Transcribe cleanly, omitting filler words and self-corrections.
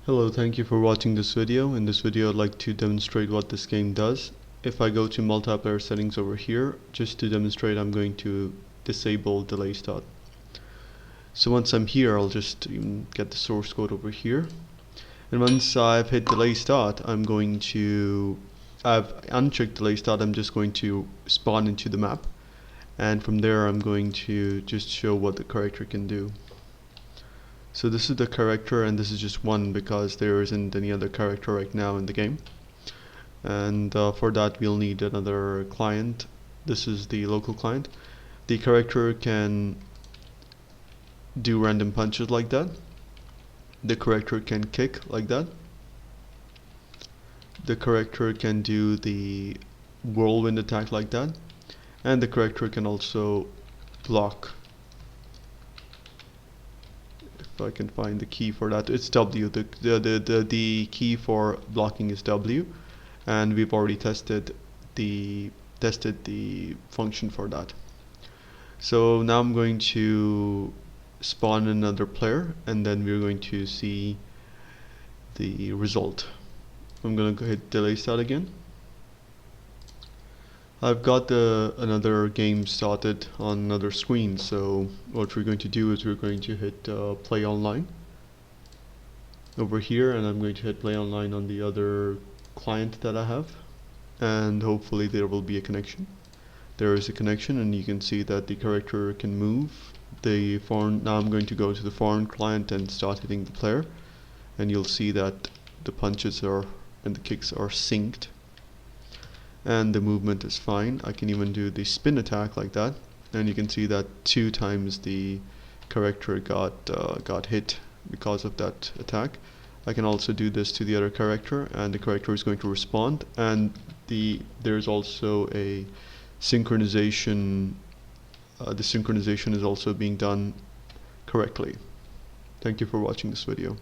Hello, thank you for watching this video. In this video I'd like to demonstrate what this game does. If I go to multiplayer settings over here, just to demonstrate, I'm going to disable delay start. So once I'm here, I'll just get the source code over here. And once I've hit delay start, I've unchecked delay start, I'm just going to spawn into the map. And from there I'm going to just show what the character can do. So this is the character, and this is just one because there isn't any other character right now in the game. And for that we'll need another client. This is the local client. The character can do random punches like that. The character can kick like that. The character can do the whirlwind attack like that. And the character can also block. If I can find the key for that, it's W. The key for blocking is W, and we've already tested the function for that. So now I'm going to spawn another player, and then we're going to see the result. I'm going to go hit delay start again. I've got another game started on another screen, so what we're going to do is we're going to hit play online over here, and I'm going to hit play online on the other client that I have, and hopefully there will be a connection. There is a connection, and you can see that the character can move. Now I'm going to go to the foreign client and start hitting the player, and you'll see that the punches and the kicks are synced. And the movement is fine. I can even do the spin attack like that, and you can see that 2 times the character got hit because of that attack. I can also do this to the other character, and the character is going to respond. And there's also a synchronization. The synchronization is also being done correctly. Thank you for watching this video.